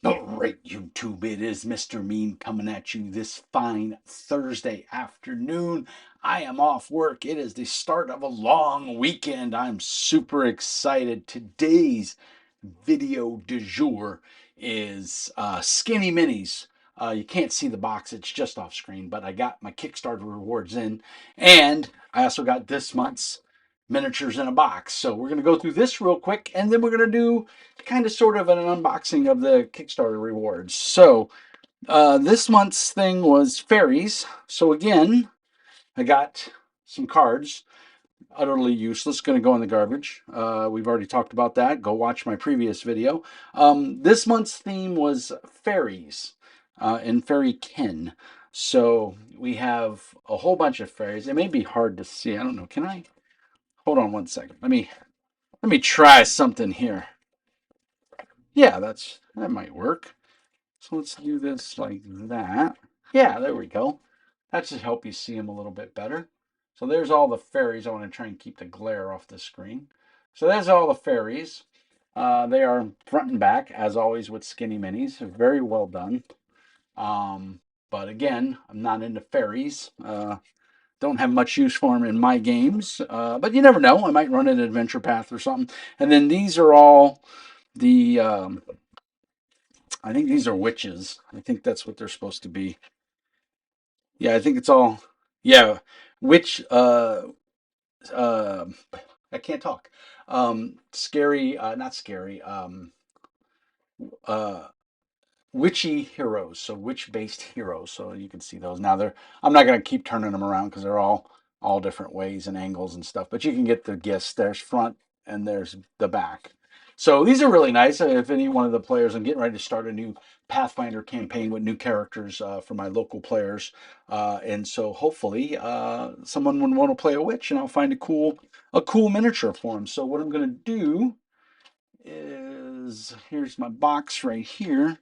All right, YouTube, it is Mr. Mean coming at you this fine Thursday afternoon. I am off work. It is the start of a long weekend. I'm super excited. Today's video du jour is Skinny Minis. You can't see the box, it's just off screen, but I got my Kickstarter rewards in, and I also got this month's miniatures in a box. So we're going to go through this real quick, and then we're going to do kind of sort of an unboxing of the Kickstarter rewards. So this month's thing was fairies. So again, I got some cards, utterly useless, going to go in the garbage. We've already talked about that. Go watch my previous video. This month's theme was fairies and fairy kin. So we have a whole bunch of fairies. It may be hard to see. I don't know. Can I? Hold on one second. Let me try something here. Yeah, that might work. So let's do this like that. Yeah, there we go. That should help you see them a little bit better. So there's all the fairies. I want to try and keep the glare off the screen. So there's all the fairies. They are front and back, as always with Skinny Minis. Very well done. Um, but again, I'm not into fairies. Don't have much use for them in my games. But you never know. I might run an adventure path or something. And then these are all the I think these are witches. I think that's what they're supposed to be. Yeah, I think it's all. Yeah, witch. Uh, I can't talk. Scary. Not scary. Uh, Witchy heroes. So witch-based heroes. So you can see those. Now they're. I'm not gonna keep turning them around because they're all different ways and angles and stuff. But you can get the gist. There's front and there's the back. So these are really nice. If any one of the players, I'm getting ready to start a new Pathfinder campaign with new characters for my local players, and so hopefully someone would want to play a witch, and I'll find a cool miniature for them. So what I'm going to do is here's my box right here,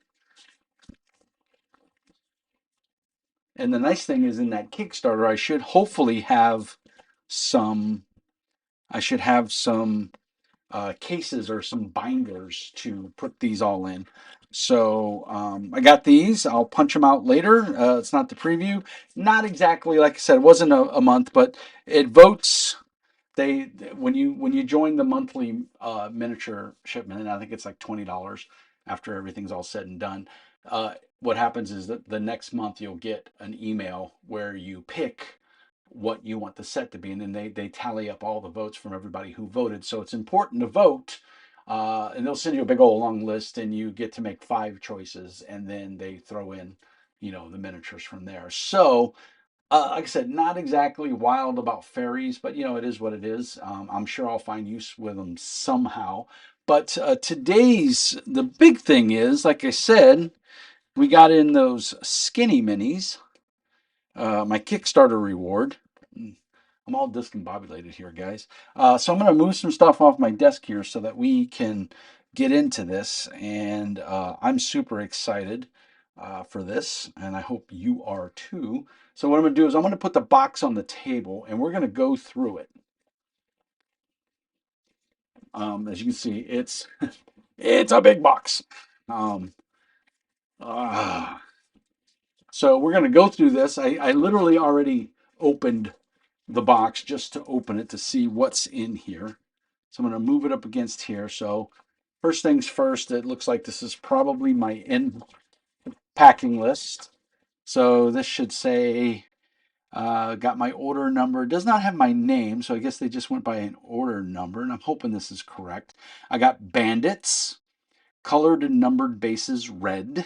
and the nice thing is in that Kickstarter, I should hopefully have some. I should have some cases or some binders to put these all in. So I got these. I'll punch them out later. It's not the preview. Not exactly like I said. It wasn't a month, but it votes. They when you join the monthly miniature shipment, and I think it's like $20 after everything's all said and done. What happens is that the next month you'll get an email where you pick what you want the set to be, and then they tally up all the votes from everybody who voted. So it's important to vote, and they'll send you a big old long list, and you get to make 5 choices, and then they throw in, the miniatures from there. So like I said, not exactly wild about fairies, but it is what it is. I'm sure I'll find use with them somehow. But the big thing is, like I said, we got in those skinny minis, my Kickstarter reward. I'm all discombobulated here, guys. So I'm going to move some stuff off my desk here so that we can get into this. And I'm super excited for this, and I hope you are too. So what I'm going to do is I'm going to put the box on the table, and we're going to go through it. As you can see, it's a big box. Um, uh, so we're going to go through this. I literally already opened the box just to open it to see what's in here. So I'm going to move it up against here. So first things first, it looks like this is probably my end packing list. So this should say, got my order number. It does not have my name, so I guess they just went by an order number, and I'm hoping this is correct. I got bandits, colored and numbered bases red,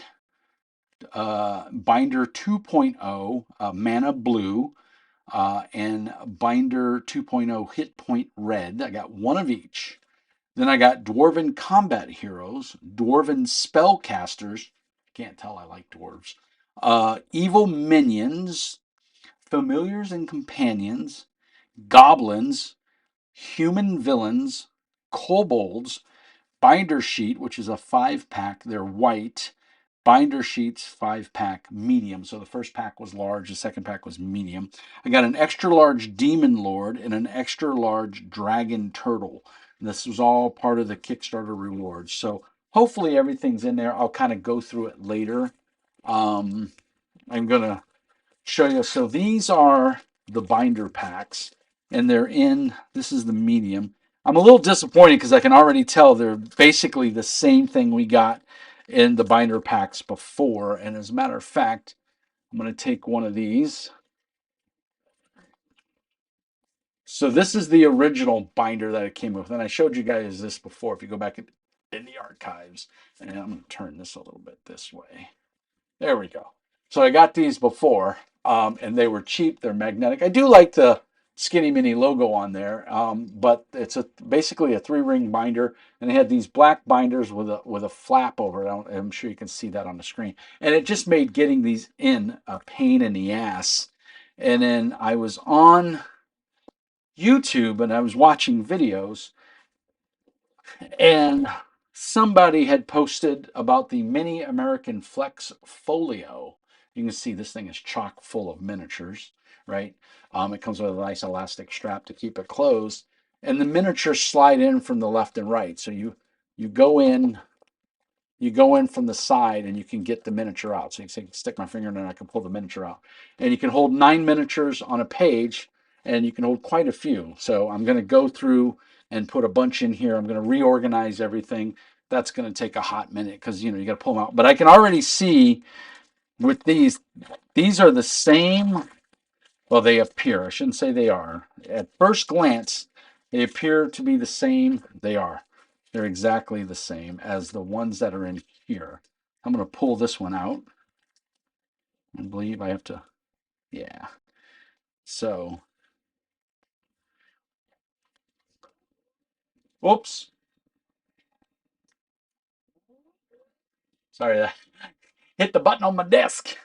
binder 2.0, mana blue, and binder 2.0 hit point red. I got one of each. Then I got Dwarven Combat Heroes, Dwarven Spellcasters. Can't tell I like dwarves. Evil Minions, Familiars and Companions, Goblins, Human Villains, Kobolds, Binder Sheet, which is a 5-pack. They're white. Binder Sheets 5-pack medium. So the first pack was large, the second pack was medium. I got an extra large Demon Lord and an extra large Dragon Turtle. And this was all part of the Kickstarter rewards. So hopefully everything's in there. I'll kind of go through it later. Um, I'm gonna show you. So these are the binder packs, and they're in. This is the medium. I'm a little disappointed because I can already tell they're basically the same thing we got in the binder packs before. And as a matter of fact, I'm going to take one of these. So this is the original binder that it came with, and I showed you guys this before. If you go back in the archives, and I'm going to turn this a little bit this way. There we go. So I got these before, and they were cheap. They're magnetic. I do like the Skinny Mini logo on there, but it's basically a 3-ring binder, and they had these black binders with a flap over it. I'm sure you can see that on the screen, and it just made getting these in a pain in the ass. And then I was on YouTube and I was watching videos, and somebody had posted about the Mini American Flex Folio. You can see this thing is chock full of miniatures, right? It comes with a nice elastic strap to keep it closed, and the miniatures slide in from the left and right. So you go in you go in from the side and you can get the miniature out. So you can stick my finger in and I can pull the miniature out. And you can hold 9 miniatures on a page, and you can hold quite a few. So I'm going to go through and put a bunch in here. I'm going to reorganize everything. That's going to take a hot minute because you got to pull them out. But I can already see with these are the same. Well, they appear. I shouldn't say they are. At first glance, they appear to be the same. They are. They're exactly the same as the ones that are in here. I'm going to pull this one out. I believe I have to, yeah. So, oops. Sorry, I hit the button on my desk.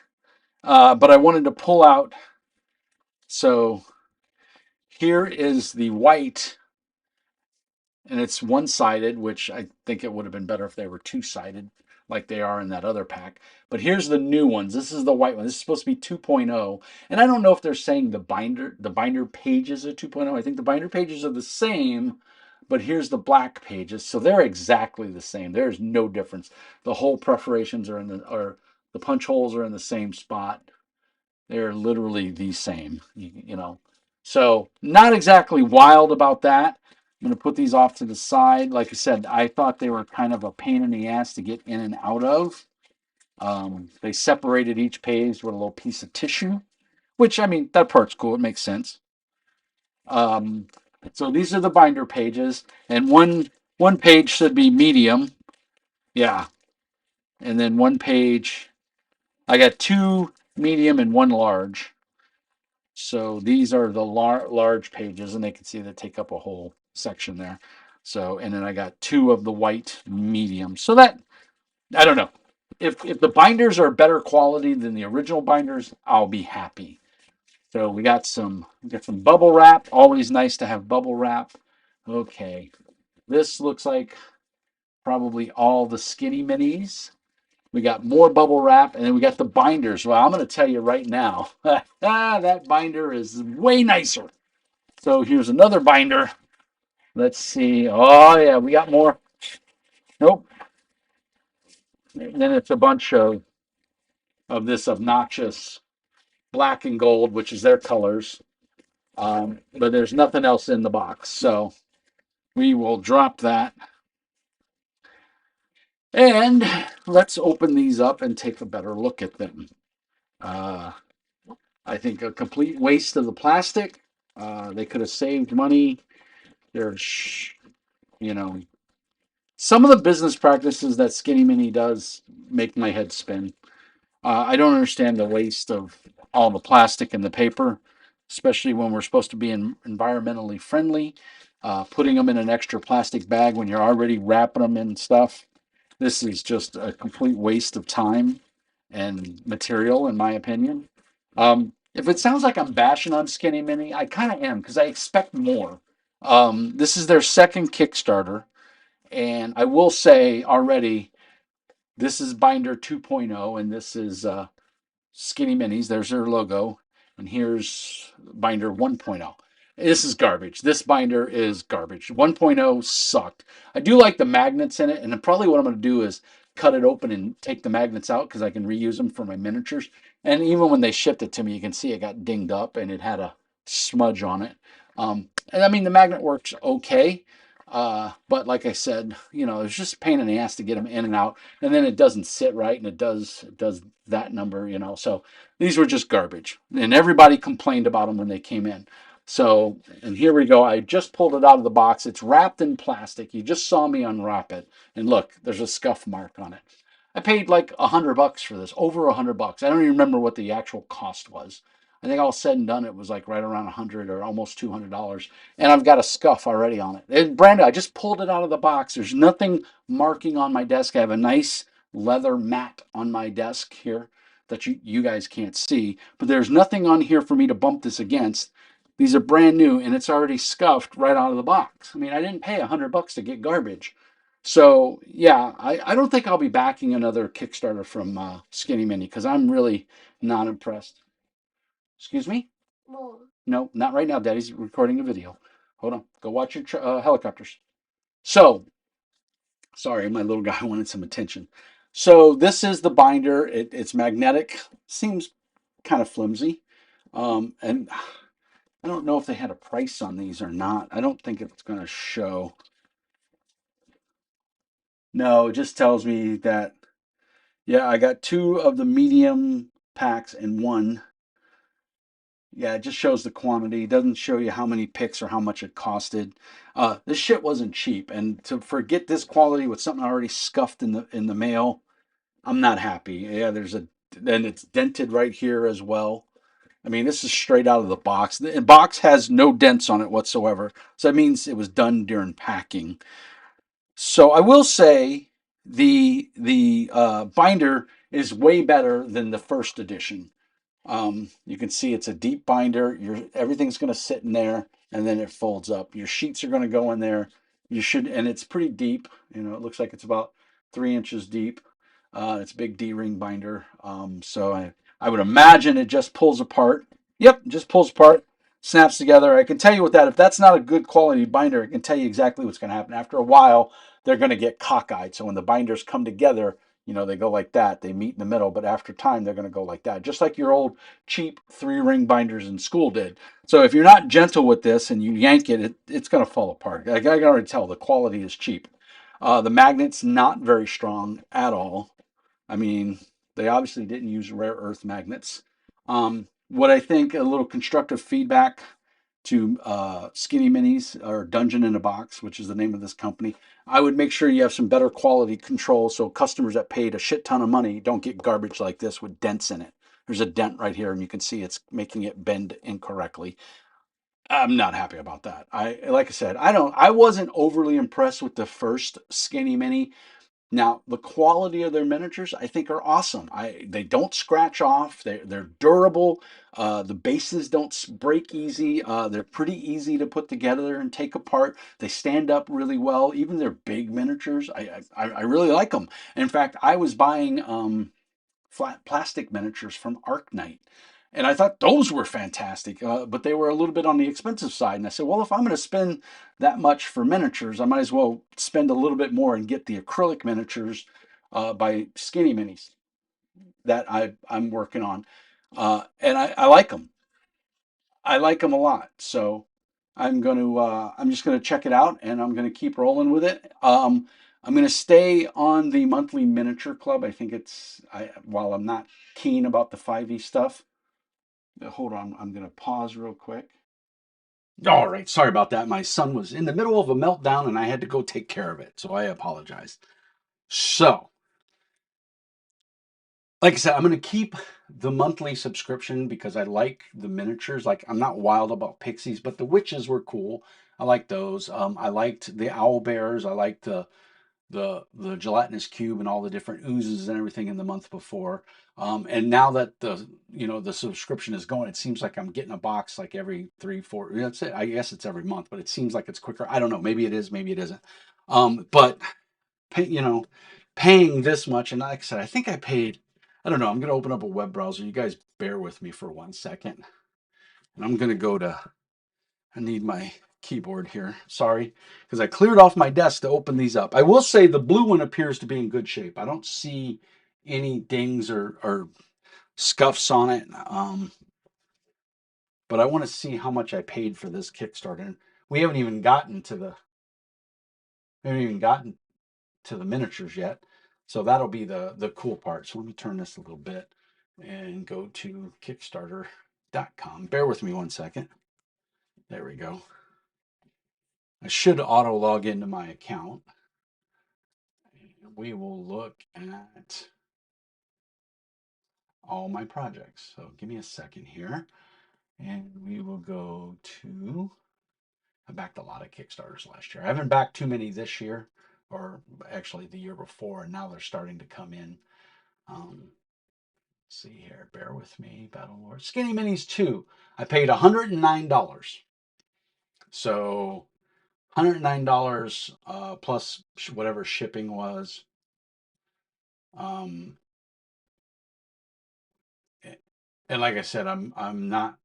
But I wanted to pull out. So here is the white, and it's one-sided, which I think it would have been better if they were two-sided like they are in that other pack. But here's the new ones. This is the white one. This is supposed to be 2.0. And I don't know if they're saying the binder pages are 2.0. I think the binder pages are the same, but here's the black pages. So they're exactly the same. There's no difference. The hole perforations are or the punch holes are in the same spot. They're literally the same, So not exactly wild about that. I'm going to put these off to the side. Like I said, I thought they were kind of a pain in the ass to get in and out of. They separated each page with a little piece of tissue, which, I mean, that part's cool. It makes sense. Um, so these are the binder pages, and one page should be medium. Yeah. And then one page, I got 2 medium and 1 large. So these are the large pages, and they can see they take up a whole section there. So, and then I got 2 of the white medium. So that, I don't know. If the binders are better quality than the original binders, I'll be happy. So we got some bubble wrap. Always nice to have bubble wrap. Okay. This looks like probably all the Skinny Minis. We got more bubble wrap, and then we got the binders. Well, I'm going to tell you right now, that binder is way nicer. So here's another binder. Let's see. Oh, yeah, we got more. Nope. And then it's a bunch of this obnoxious black and gold, which is their colors. But there's nothing else in the box. So we will drop that. And let's open these up and take a better look at them. I think a complete waste of the plastic. They could have saved money. There's, some of the business practices that Skinny Mini does make my head spin. I don't understand the waste of all the plastic and the paper, especially when we're supposed to be environmentally friendly. Putting them in an extra plastic bag when you're already wrapping them in stuff. This is just a complete waste of time and material, in my opinion. If it sounds like I'm bashing on Skinny Mini, I kind of am because I expect more. This is their second Kickstarter, and I will say already, this is Binder 2.0, and this is Skinny Minis. There's their logo, and here's Binder 1.0. This is garbage. This binder is garbage. 1.0 sucked. I do like the magnets in it, and then probably what I'm going to do is cut it open and take the magnets out because I can reuse them for my miniatures. And even when they shipped it to me, you can see it got dinged up and it had a smudge on it. And I mean, the magnet works okay. But like I said, it's just a pain in the ass to get them in and out. And then it doesn't sit right, and it does that number. So these were just garbage. And everybody complained about them when they came in. So, and here we go. I just pulled it out of the box. It's wrapped in plastic. You just saw me unwrap it. And look, there's a scuff mark on it. I paid like $100 for this, over $100. I don't even remember what the actual cost was. I think all said and done, it was like right around 100 or almost $200. And I've got a scuff already on it. And brand new, I just pulled it out of the box. There's nothing marking on my desk. I have a nice leather mat on my desk here that you guys can't see, but there's nothing on here for me to bump this against. These are brand new and it's already scuffed right out of the box. I mean, I didn't pay $100 to get garbage. So yeah, I don't think I'll be backing another Kickstarter from Skinny Mini because I'm really not impressed. Excuse me? No, not right now. Daddy's recording a video. Hold on. Go watch your helicopters. So, sorry, my little guy wanted some attention. So this is the binder. It's magnetic. Seems kind of flimsy. And I don't know if they had a price on these or not. I don't think it's going to show. No, it just tells me that, yeah, I got two of the medium packs and one. Yeah, it just shows the quantity. It doesn't show you how many picks or how much it costed. This shit wasn't cheap, and to forget this quality with something already scuffed in the mail, I'm not happy. Yeah, and it's dented right here as well. I mean, this is straight out of the box. The box has no dents on it whatsoever, so that means it was done during packing. So I will say the binder is way better than the first edition. You can see it's a deep binder. Everything's going to sit in there, and then it folds up. Your sheets are going to go in there. And it's pretty deep. It looks like it's about 3 inches deep. It's a big D-ring binder. So I would imagine it just pulls apart. Yep, just pulls apart, snaps together. I can tell you with that, if that's not a good quality binder, I can tell you exactly what's going to happen. After a while, they're going to get cockeyed. So when the binders come together, they go like that. They meet in the middle, but after time, they're going to go like that, just like your old cheap 3-ring binders in school did. So if you're not gentle with this and you yank it's going to fall apart. I can already tell the quality is cheap. The magnet's not very strong at all. I mean, they obviously didn't use rare earth magnets. What I think a little constructive feedback to Skinny Minis or Dungeon in a Box, which is the name of this company, I would make sure you have some better quality control so customers that paid a shit ton of money don't get garbage like this with dents in it. There's a dent right here, and you can see it's making it bend incorrectly. I'm not happy about that. Like I said, I wasn't overly impressed with the first Skinny Mini. Now, the quality of their miniatures, I think, are awesome. They don't scratch off. They're durable. The bases don't break easy. They're pretty easy to put together and take apart. They stand up really well. Even their big miniatures, I really like them. In fact, I was buying flat plastic miniatures from Arknight. And I thought those were fantastic, but they were a little bit on the expensive side. And I said, well, if I'm going to spend that much for miniatures, I might as well spend a little bit more and get the acrylic miniatures by Skinny Minis that I'm working on. And I like them. I like them a lot. So I'm just gonna check it out, and I'm gonna keep rolling with it. I'm gonna stay on the monthly miniature club. I think while I'm not keen about the 5e stuff. Hold on, I'm gonna pause real quick. All right, sorry about that. My son was in the middle of a meltdown, and I had to go take care of it, so I apologize. So, like I said, I'm going to keep the monthly subscription because I like the miniatures. Like, I'm not wild about pixies, but the witches were cool. I like those. I liked the owl bears. I liked the gelatinous cube and all the different oozes and everything in the month before. And now that the subscription is going, it seems like I'm getting a box like every 3, 4. That's it. I guess it's every month, but it seems like it's quicker. I don't know. Maybe it is. Maybe it isn't. But pay, you know, paying this much, and like I said, I think I paid. I don't know. I'm going to open up a web browser. You guys bear with me for 1 second, and I'm going to go to I need my keyboard here. Sorry, because I cleared off my desk to open these up. I will say the blue one appears to be in good shape. I don't see any dings or scuffs on it. But I want to see how much I paid for this Kickstarter. And we haven't even gotten to the we haven't even gotten to the miniatures yet. So that'll be the cool part. So let me turn this a little bit and go to Kickstarter.com. Bear with me one second. There we go. I should auto log into my account. We will look at all my projects. So give me a second here. And we will go to, I backed a lot of Kickstarters last year. I haven't backed too many this year, or actually the year before, and now they're starting to come in. See here, bear with me. Battle Lord Skinny Minis 2. I paid $109. So $109 plus whatever shipping was. Um, and like I said, I'm not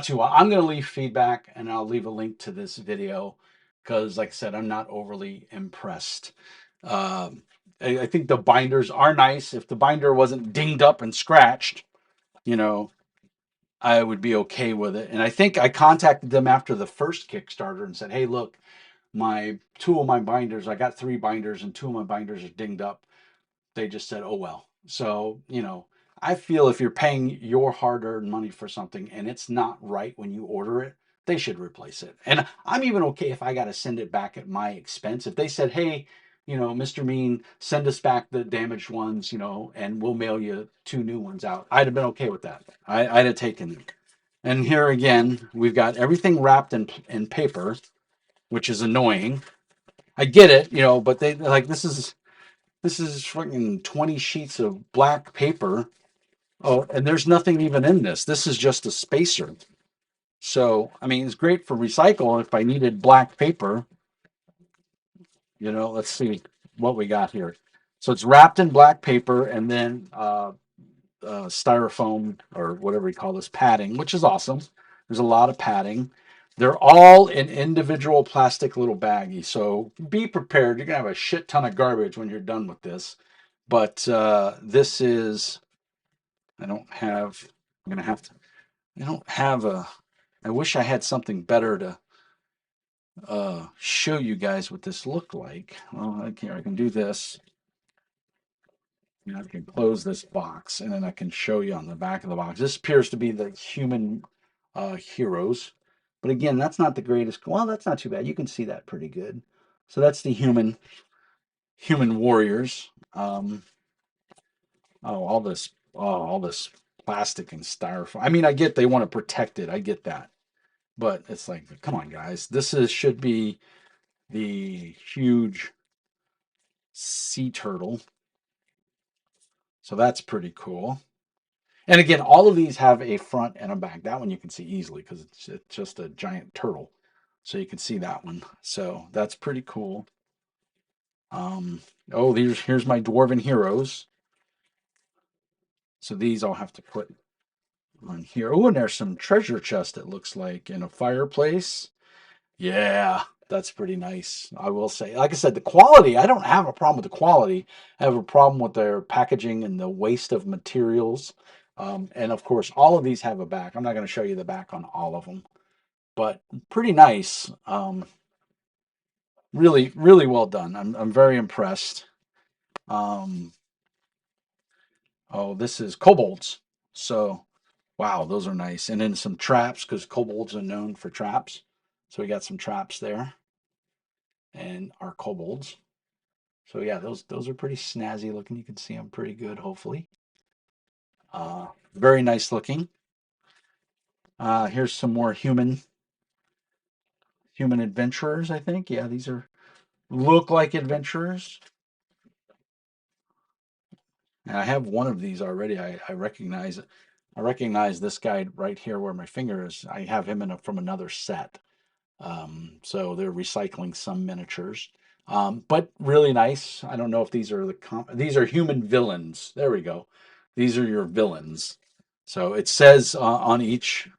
too. I'm going to leave feedback, and I'll leave a link to this video because, like I said, I'm not overly impressed. I think the binders are nice. If the binder wasn't dinged up and scratched, you know, I would be okay with it. And I think I contacted them after the first Kickstarter and said, "Hey, look, my two of my binders. I got three binders, and two of my binders are dinged up." They just said, "Oh well." So, I feel if you're paying your hard-earned money for something and it's not right when you order it, they should replace it. And I'm even okay if I got to send it back at my expense. If they said, "Hey, Mr. Mean, send us back the damaged ones, and we'll mail you two new ones out," I'd have been okay with that. I'd have taken it. And here again, we've got everything wrapped in paper, which is annoying. I get it, but they like this is fucking 20 sheets of black paper. Oh, and there's nothing even in this. This is just a spacer. So, I mean, it's great for recycle if I needed black paper. Let's see what we got here. So it's wrapped in black paper and then styrofoam or whatever we call this padding, which is awesome. There's a lot of padding. They're all in individual plastic little baggies. So be prepared. You're going to have a shit ton of garbage when you're done with this. But this is, I don't have, I'm going to have to, I don't have I wish I had something better to show you guys what this looked like. Well, I can do this. I can close this box and then I can show you on the back of the box. This appears to be the human heroes. But again, that's not the greatest. Well, that's not too bad. You can see that pretty good. So that's the human warriors. All this plastic and styrofoam. I mean, I get they want to protect it. I get that. But it's like, come on, guys. Should be the huge sea turtle. So that's pretty cool. And again, all of these have a front and a back. That one you can see easily because it's just a giant turtle. So you can see that one. So that's pretty cool. Oh, here's my dwarven heroes. So these I'll have to put on here. Oh, and there's some treasure chest, it looks like, in a fireplace. Yeah, that's pretty nice. I will say, like I said, the quality, I don't have a problem with the quality. I have a problem with their packaging and the waste of materials. And of course, all of these have a back. I'm not going to show you the back on all of them, but pretty nice. Really, really well done. I'm very impressed. Um, oh, this is kobolds. So, wow, those are nice. And then some traps because kobolds are known for traps. So we got some traps there and our kobolds. So yeah, those are pretty snazzy looking. You can see them pretty good, hopefully. Very nice looking. Here's some more human adventurers, I think. Yeah, these look like adventurers. And I have one of these already. I recognize it. I recognize this guy right here where my finger is. I have him from another set. So they're recycling some miniatures. But really nice. I don't know if these are these are human villains. There we go. These are your villains. So it says on each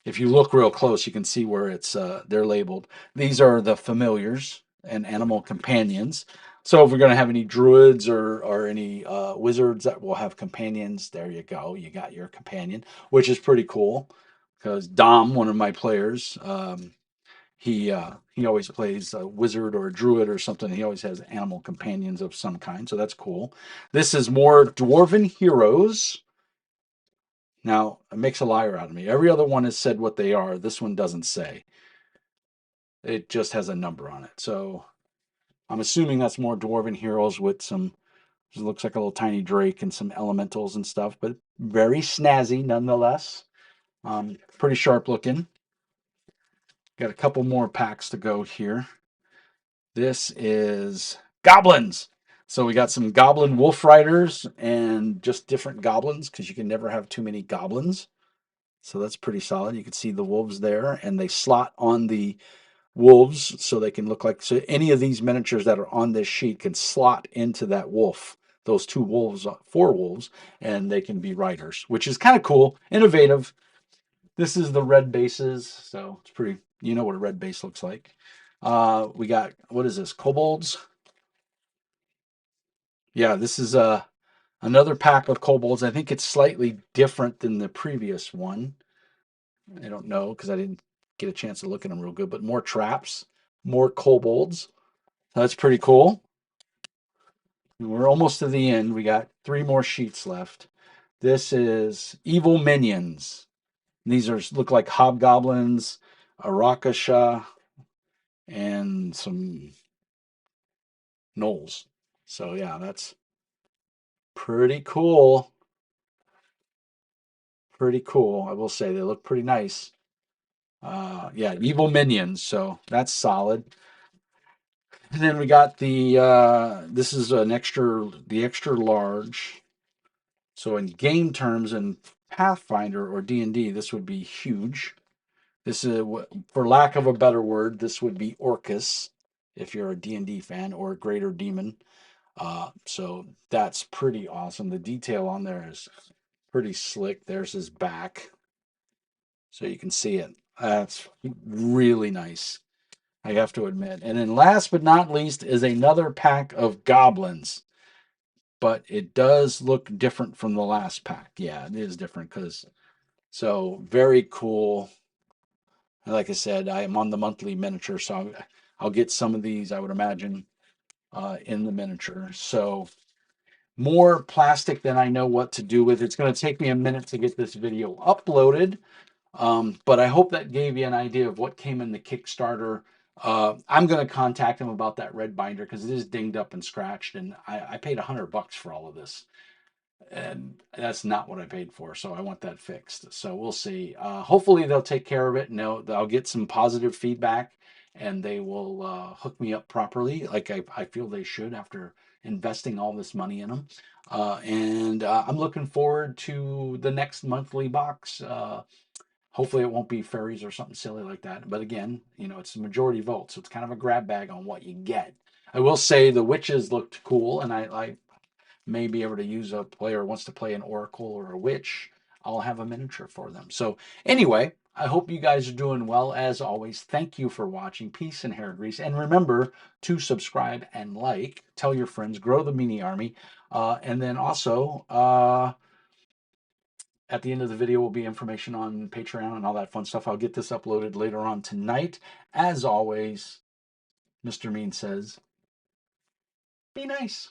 If you look real close, you can see where it's they're labeled. These are the familiars and animal companions. So if we're going to have any druids or any wizards that will have companions, there you go. You got your companion, which is pretty cool because Dom, one of my players, he always plays a wizard or a druid or something. He always has animal companions of some kind, so that's cool. This is more Dwarven Heroes. Now, it makes a liar out of me. Every other one has said what they are. This one doesn't say. It just has a number on it. So I'm assuming that's more Dwarven Heroes with some, it looks like a little tiny drake and some elementals and stuff, but very snazzy nonetheless. Pretty sharp looking. Got a couple more packs to go here. This is goblins. So we got some goblin wolf riders and just different goblins because you can never have too many goblins. So that's pretty solid. You can see the wolves there, and they slot on the wolves so they can look like, so any of these miniatures that are on this sheet can slot into that wolf, those two wolves, four wolves, and they can be riders, which is kind of cool, innovative. This is the red bases, so it's pretty, you know what a red base looks like. We got, what is this, kobolds? Yeah, this is another pack of kobolds. I think it's slightly different than the previous one. I don't know because I didn't get a chance to look at them real good, but more traps, more kobolds. That's pretty cool. We're almost to the end. We got 3 more sheets left. This is Evil Minions. These are look like hobgoblins, Arakasha, and some gnolls. So yeah, that's pretty cool. Pretty cool. I will say they look pretty nice. Yeah, Evil Minions. So that's solid. And then we got the this is an extra, the extra large. So in game terms and Pathfinder or D&D, this would be huge. This is, for lack of a better word, this would be Orcus if you're a D&D fan, or a Greater Demon. So that's pretty awesome. The detail on there is pretty slick. There's his back, so you can see it. That's really nice, I have to admit. And then last but not least is another pack of goblins. But it does look different from the last pack. Yeah, it is different because, so very cool. Like I said, I am on the monthly miniature, so I'll get some of these, I would imagine, in the miniature. So more plastic than I know what to do with. It's going to take me a minute to get this video uploaded. But I hope that gave you an idea of what came in the Kickstarter. I'm going to contact them about that red binder because it is dinged up and scratched, and I paid $100 for all of this, and that's not what I paid for. So I want that fixed. So we'll see. Hopefully they'll take care of it. No, I'll get some positive feedback, and they will hook me up properly, like I feel they should after investing all this money in them. And I'm looking forward to the next monthly box. Hopefully it won't be fairies or something silly like that. But again, you know, it's a majority vote, so it's kind of a grab bag on what you get. I will say the witches looked cool, and I may be able to use, a player who wants to play an oracle or a witch. I'll have a miniature for them. So anyway, I hope you guys are doing well. As always, thank you for watching. Peace and hair grease. And remember to subscribe and like. Tell your friends. Grow the mini army. And then also, at the end of the video will be information on Patreon and all that fun stuff. I'll get this uploaded later on tonight. As always, Mr. Mean says, be nice.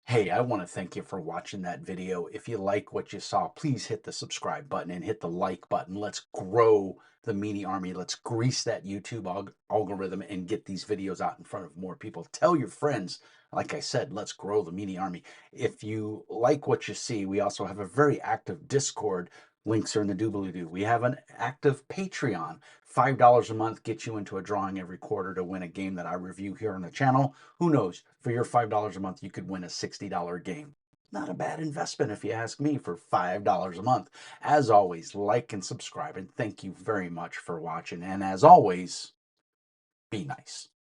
Hey, I want to thank you for watching that video. If you like what you saw, please hit the subscribe button and hit the like button. Let's grow the Meanie Army. Let's grease that YouTube algorithm and get these videos out in front of more people. Tell your friends. Like I said, let's grow the Meanie Army. If you like what you see, we also have a very active Discord. Links are in the doobly-doo. We have an active Patreon. $5 a month gets you into a drawing every quarter to win a game that I review here on the channel. Who knows? For your $5 a month, you could win a $60 game. Not a bad investment if you ask me, for $5 a month. As always, like and subscribe, and thank you very much for watching. And as always, be nice.